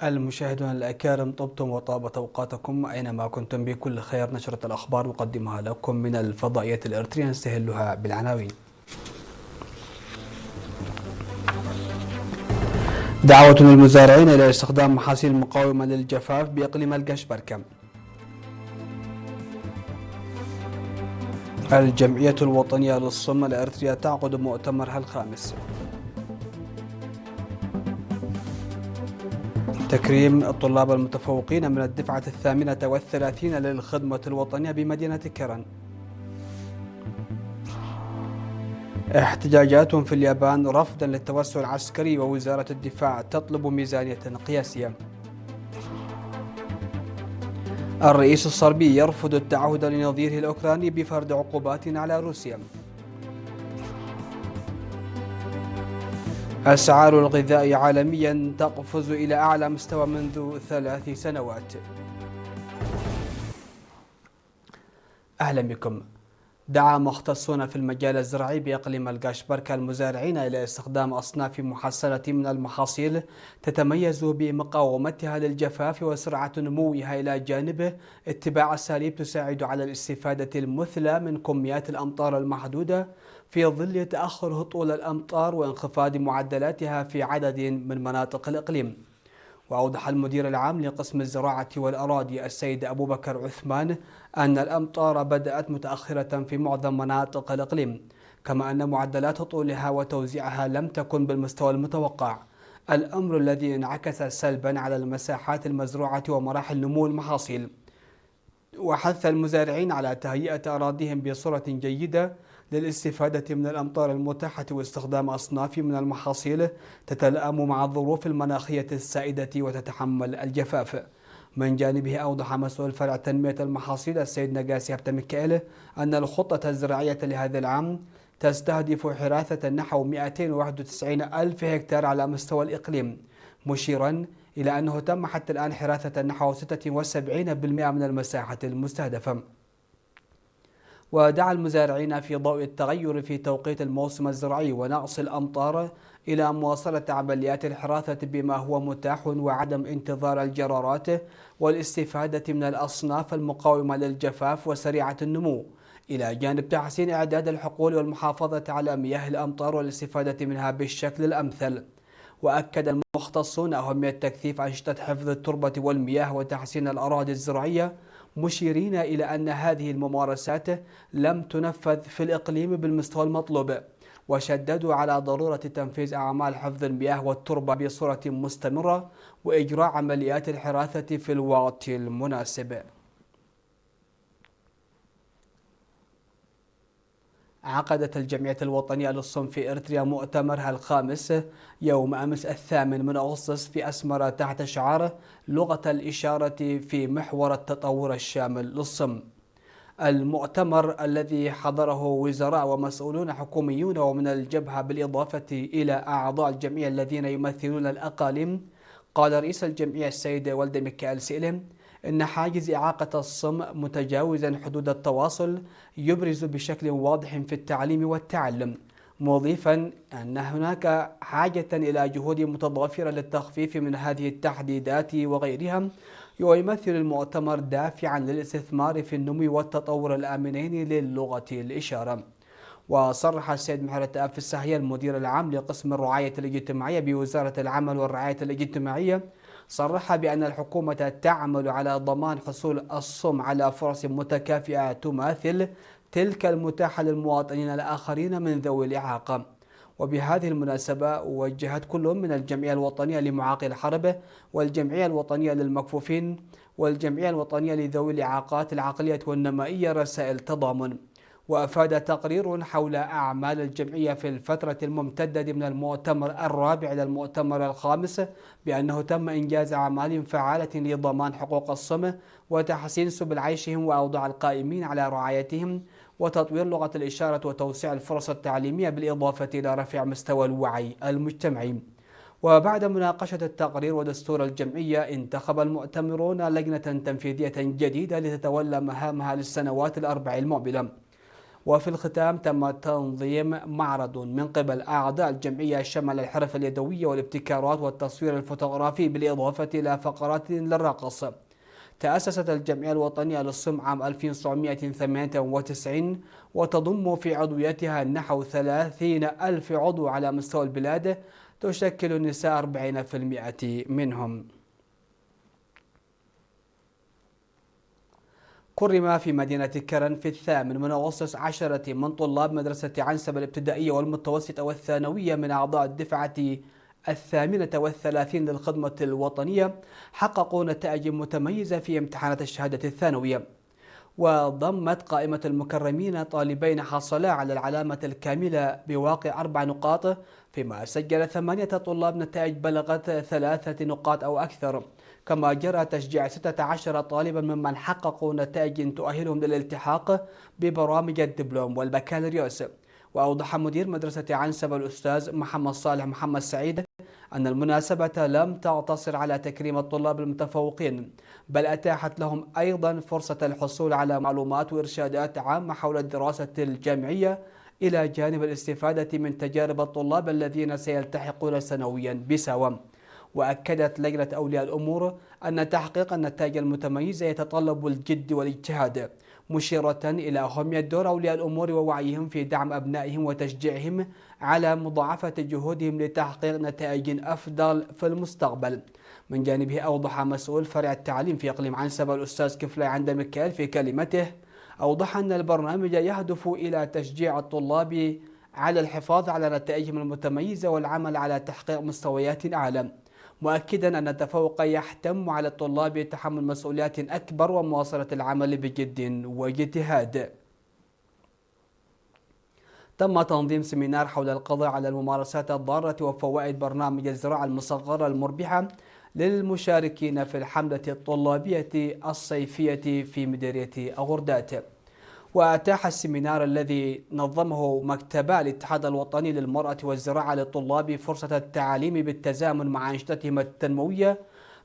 المشاهدون الأكارم، طبتم وطابت أوقاتكم أينما كنتم بكل خير. نشرة الأخبار نقدمها لكم من الفضائية الإريترية، نستهلها بالعناوين. دعوة للمزارعين إلى استخدام محاصيل مقاومة للجفاف بإقليم القشبركة. الجمعية الوطنية للصم الإريترية تعقد مؤتمرها الخامس. تكريم الطلاب المتفوقين من الدفعة 38 للخدمة الوطنية بمدينة كيران. احتجاجات في اليابان رفضا للتوسع العسكري، ووزارة الدفاع تطلب ميزانية قياسية. الرئيس الصربي يرفض التعهد لنظيره الأوكراني بفرض عقوبات على روسيا. أسعار الغذاء عالميا تقفز إلى أعلى مستوى منذ 3 سنوات. أهلا بكم. دعا مختصون في المجال الزراعي بإقليم القشبركة المزارعين إلى استخدام أصناف محسنة من المحاصيل تتميز بمقاومتها للجفاف وسرعة نموها، إلى جانب اتباع أساليب تساعد على الاستفادة المثلى من كميات الأمطار المحدودة في ظل تأخر هطول الأمطار وانخفاض معدلاتها في عدد من مناطق الإقليم. وأوضح المدير العام لقسم الزراعة والأراضي السيد أبو بكر عثمان أن الأمطار بدأت متأخرة في معظم مناطق الإقليم، كما أن معدلات هطولها وتوزيعها لم تكن بالمستوى المتوقع، الأمر الذي انعكس سلبا على المساحات المزروعة ومراحل نمو المحاصيل. وحث المزارعين على تهيئة أراضيهم بصورة جيدة للاستفادة من الأمطار المتاحة واستخدام أصناف من المحاصيل تتلائم مع الظروف المناخية السائدة وتتحمل الجفاف. من جانبه أوضح مسؤول فرع تنمية المحاصيل السيد نقاسي هبت ميكائيل أن الخطة الزراعية لهذا العام تستهدف حراثة نحو 291 ألف هكتار على مستوى الإقليم، مشيرا إلى أنه تم حتى الآن حراثة نحو 76% من المساحة المستهدفة. ودعا المزارعين في ضوء التغير في توقيت الموسم الزراعي ونقص الأمطار إلى مواصلة عمليات الحراثة بما هو متاح، وعدم انتظار الجرارات، والاستفادة من الأصناف المقاومة للجفاف وسريعة النمو، إلى جانب تحسين إعداد الحقول والمحافظة على مياه الأمطار والاستفادة منها بالشكل الأمثل. وأكد المختصون أهمية تكثيف أنشطة حفظ التربة والمياه وتحسين الأراضي الزراعية، مشيرين إلى أن هذه الممارسات لم تنفذ في الإقليم بالمستوى المطلوب، وشددوا على ضرورة تنفيذ أعمال حفظ المياه والتربة بصورة مستمرة وإجراء عمليات الحراثة في الوقت المناسب. عقدت الجمعية الوطنية للصم في إريتريا مؤتمرها الخامس يوم أمس 8 أغسطس في أسمرة تحت شعار لغة الإشارة في محور التطور الشامل للصم. المؤتمر الذي حضره وزراء ومسؤولون حكوميون ومن الجبهة بالإضافة إلى أعضاء الجمعية الذين يمثلون الأقاليم، قال رئيس الجمعية السيد ولد ميكائيل سئلم إن حاجز إعاقة الصم متجاوزا حدود التواصل يبرز بشكل واضح في التعليم والتعلم، مضيفا أن هناك حاجة إلى جهود متضافرة للتخفيف من هذه التحديدات وغيرها. ويمثل المؤتمر دافعا للاستثمار في النمو والتطور الآمنين للغة الإشارة. وصرح السيد محمد تآف الساهية المدير العام لقسم الرعاية الاجتماعية بوزارة العمل والرعاية الاجتماعية، صرح بأن الحكومة تعمل على ضمان حصول الصم على فرص متكافئة تماثل تلك المتاحة للمواطنين الآخرين من ذوي الإعاقة. وبهذه المناسبة وجهت كل من الجمعية الوطنية لمعاقي الحرب والجمعية الوطنية للمكفوفين والجمعية الوطنية لذوي الإعاقات العقلية والنمائية رسائل تضامن. وأفاد تقرير حول أعمال الجمعية في الفترة الممتدة من المؤتمر الرابع إلى المؤتمر الخامس بأنه تم إنجاز أعمال فعالة لضمان حقوق الصم وتحسين سبل عيشهم وأوضاع القائمين على رعايتهم وتطوير لغة الإشارة وتوسيع الفرص التعليمية بالإضافة إلى رفع مستوى الوعي المجتمعي. وبعد مناقشة التقرير ودستور الجمعية، انتخب المؤتمرون لجنة تنفيذية جديدة لتتولى مهامها للسنوات الأربع المقبلة. وفي الختام تم تنظيم معرض من قبل أعضاء الجمعية شمل الحرف اليدوية والابتكارات والتصوير الفوتوغرافي بالإضافة إلى فقرات للرقص. تأسست الجمعية الوطنية للصم عام 1998 وتضم في عضويتها نحو 30 ألف عضو على مستوى البلاد، تشكل النساء 40% منهم. كرم في مدينة كرن في 8 أغسطس 10 من طلاب مدرسة عنسب الابتدائية والمتوسطة والثانوية من أعضاء الدفعة 38 للخدمة الوطنية حققوا نتائج متميزة في امتحانات الشهادة الثانوية. وضمت قائمة المكرمين طالبين حصلا على العلامة الكاملة بواقع 4 نقاط، فيما سجل 8 طلاب نتائج بلغت 3 نقاط أو أكثر. كما جرى تشجيع 16 طالبا ممن حققوا نتائج تؤهلهم للالتحاق ببرامج الدبلوم والبكالوريوس. وأوضح مدير مدرسة عنسب الأستاذ محمد صالح محمد سعيد أن المناسبة لم تقتصر على تكريم الطلاب المتفوقين، بل أتاحت لهم أيضا فرصة الحصول على معلومات وإرشادات عامة حول الدراسة الجامعية، إلى جانب الاستفادة من تجارب الطلاب الذين سيلتحقون سنويا بسوا. وأكدت لجنة أولياء الأمور أن تحقيق النتائج المتميزة يتطلب الجد والاجتهاد، مشيرة إلى أهمية دور أولياء الأمور ووعيهم في دعم أبنائهم وتشجيعهم على مضاعفة جهودهم لتحقيق نتائج أفضل في المستقبل. من جانبه أوضح مسؤول فرع التعليم في إقليم عنسب الأستاذ كفلاي عند مكيال في كلمته، أوضح أن البرنامج يهدف إلى تشجيع الطلاب على الحفاظ على نتائجهم المتميزة والعمل على تحقيق مستويات أعلى، مؤكدا أن التفوق يحتم على الطلاب تحمل مسؤوليات أكبر ومواصلة العمل بجد واجتهاد. تم تنظيم سيمينار حول القضاء على الممارسات الضارة وفوائد برنامج الزراعة المصغرة المربحة للمشاركين في الحملة الطلابية الصيفية في مديرية أغردات. وأتاح السيمينار الذي نظمه مكتبا الاتحاد الوطني للمرأة والزراعة للطلاب فرصة التعليم بالتزامن مع أنشطتهم التنموية،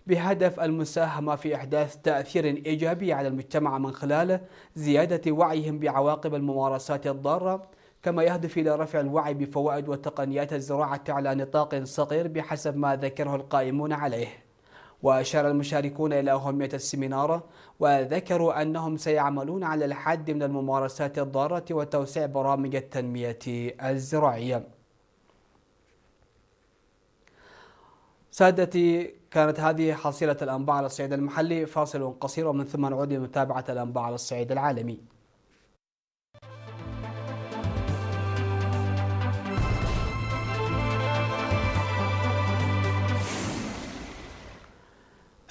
بهدف المساهمة في إحداث تأثير إيجابي على المجتمع من خلال زيادة وعيهم بعواقب الممارسات الضارة، كما يهدف إلى رفع الوعي بفوائد وتقنيات الزراعة على نطاق صغير بحسب ما ذكره القائمون عليه. وأشار المشاركون إلى أهمية السيمينار، وذكروا أنهم سيعملون على الحد من الممارسات الضارة وتوسيع برامج التنمية الزراعية. سادتي، كانت هذه حصيلة الأنباء على الصعيد المحلي. فاصل قصير ومن ثم نعود لمتابعة الأنباء على الصعيد العالمي.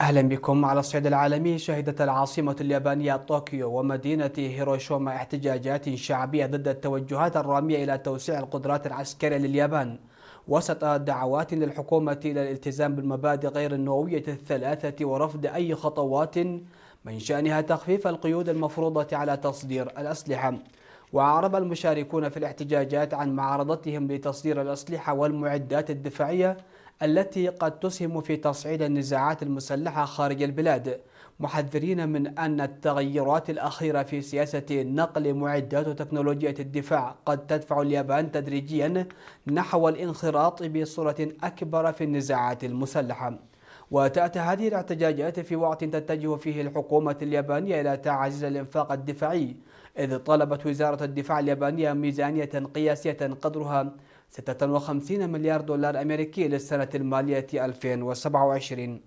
أهلا بكم. على الصعيد العالمي، شهدت العاصمة اليابانية طوكيو ومدينة هيروشيما احتجاجات شعبية ضد التوجهات الرامية إلى توسيع القدرات العسكرية لليابان، وسط دعوات للحكومة إلى الالتزام بالمبادئ غير النووية الثلاثة ورفض أي خطوات من شأنها تخفيف القيود المفروضة على تصدير الأسلحة. وأعرب المشاركون في الاحتجاجات عن معارضتهم لتصدير الأسلحة والمعدات الدفاعية التي قد تسهم في تصعيد النزاعات المسلحة خارج البلاد، محذرين من أن التغيرات الأخيرة في سياسة نقل معدات وتكنولوجيا الدفاع قد تدفع اليابان تدريجيا نحو الانخراط بصورة أكبر في النزاعات المسلحة. وتأتي هذه الاحتجاجات في وقت تتجه فيه الحكومة اليابانية إلى تعزيز الإنفاق الدفاعي، إذ طلبت وزارة الدفاع اليابانية ميزانية قياسية قدرها 56 مليار دولار أمريكي للسنة المالية 2027.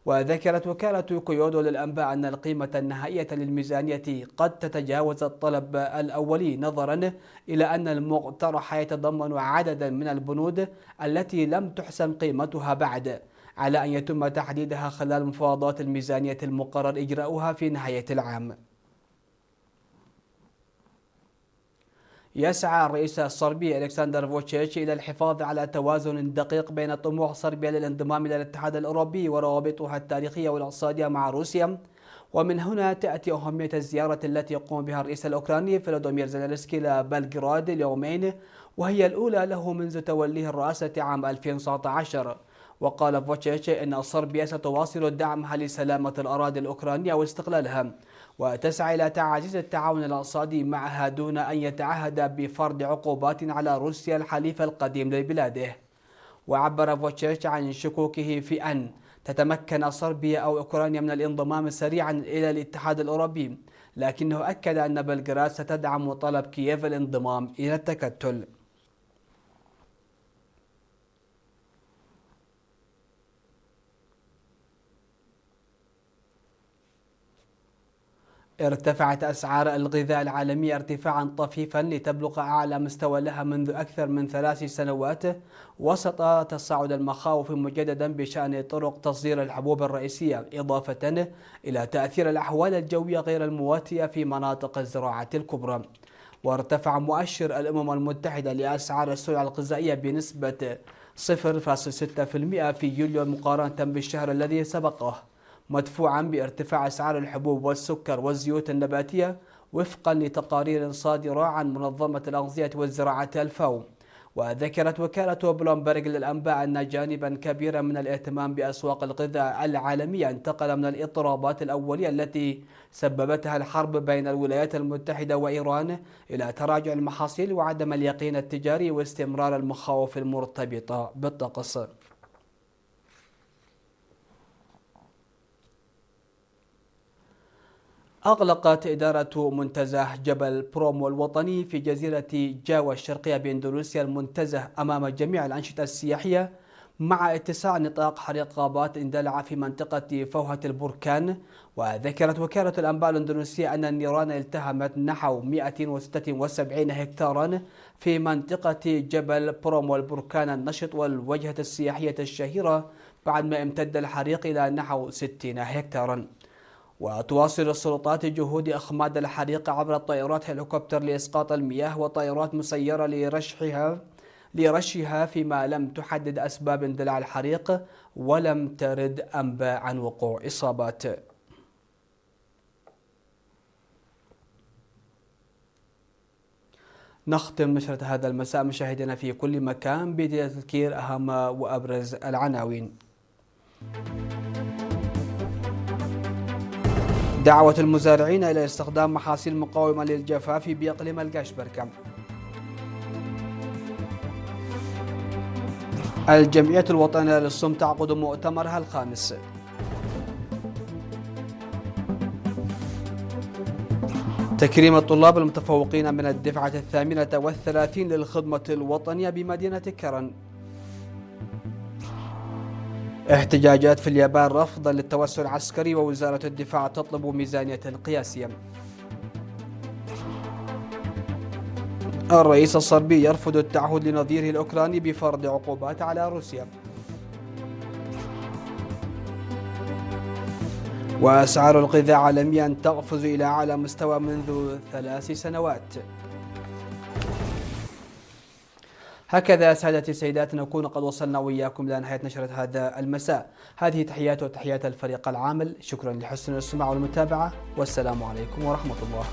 وذكرت وكالة كيودو للأنباء أن القيمة النهائية للميزانية قد تتجاوز الطلب الأولي، نظرا إلى أن المقترح يتضمن عددا من البنود التي لم تحسم قيمتها بعد، على أن يتم تحديدها خلال مفاوضات الميزانية المقرر إجراؤها في نهاية العام. يسعى الرئيس الصربي ألكسندر فوتشيتش إلى الحفاظ على توازن دقيق بين طموح صربيا للانضمام إلى الاتحاد الأوروبي وروابطها التاريخية والاقتصادية مع روسيا. ومن هنا تأتي أهمية الزيارة التي يقوم بها الرئيس الأوكراني فلودومير زيلينسكي إلى بلغراد اليومين، وهي الأولى له منذ توليه الرئاسة عام 2019. وقال فوتشيتش إن صربيا ستواصل دعمها لسلامة الأراضي الأوكرانية واستقلالها، وتسعى إلى تعزيز التعاون الاقتصادي معها دون أن يتعهد بفرض عقوبات على روسيا الحليف القديم لبلاده. وعبر فوتشيتش عن شكوكه في أن تتمكن صربيا أو أوكرانيا من الانضمام سريعا إلى الاتحاد الأوروبي، لكنه أكد أن بلغراد ستدعم طلب كييف الانضمام إلى التكتل. ارتفعت أسعار الغذاء العالمية ارتفاعا طفيفا لتبلغ أعلى مستوى لها منذ أكثر من 3 سنوات، وسط تصاعد المخاوف مجددا بشأن طرق تصدير الحبوب الرئيسية، إضافة إلى تأثير الأحوال الجوية غير المواتية في مناطق الزراعة الكبرى. وارتفع مؤشر الأمم المتحدة لأسعار السلع الغذائية بنسبة 0.6% في يوليو مقارنة بالشهر الذي سبقه، مدفوعا بارتفاع أسعار الحبوب والسكر والزيوت النباتية وفقا لتقارير صادرة عن منظمة الأغذية والزراعة الفاو. وذكرت وكالة بلومبرغ للأنباء أن جانبا كبيرا من الاهتمام بأسواق الغذاء العالمية انتقل من الاضطرابات الأولية التي سببتها الحرب بين الولايات المتحدة وإيران إلى تراجع المحاصيل وعدم اليقين التجاري واستمرار المخاوف المرتبطة بالطقس. أغلقت إدارة منتزه جبل برومو الوطني في جزيرة جاوا الشرقية بإندونيسيا المنتزه أمام جميع الأنشطة السياحية، مع اتساع نطاق حريق غابات اندلع في منطقة فوهة البركان. وذكرت وكالة الأنباء الإندونيسية أن النيران التهمت نحو 176 هكتارا في منطقة جبل برومو البركان النشط والوجهة السياحية الشهيرة، بعدما امتد الحريق إلى نحو 60 هكتارا. وتواصل السلطات جهود إخماد الحريق عبر طائرات هليكوبتر لإسقاط المياه وطائرات مسيرة لرشها، فيما لم تحدد أسباب اندلاع الحريق ولم ترد أنباء عن وقوع إصابات. نختم نشرة هذا المساء مشاهدينا في كل مكان بتذكير أهم وأبرز العناوين. دعوة المزارعين إلى استخدام محاصيل مقاومة للجفاف بإقليم القشبركة. الجمعية الوطنية للصم تعقد مؤتمرها الخامس. تكريم الطلاب المتفوقين من الدفعة 38 للخدمة الوطنية بمدينة كرن. احتجاجات في اليابان رفضا للتوسع العسكري، ووزارة الدفاع تطلب ميزانية قياسية. الرئيس الصربي يرفض التعهد لنظيره الأوكراني بفرض عقوبات على روسيا. وأسعار الغذاء عالميا تقفز إلى أعلى مستوى منذ 3 سنوات. هكذا سادتي السيدات نكون قد وصلنا وإياكم إلى نهاية نشرة هذا المساء. هذه تحيات وتحيات الفريق العامل، شكرا لحسن الاستماع والمتابعة، والسلام عليكم ورحمة الله.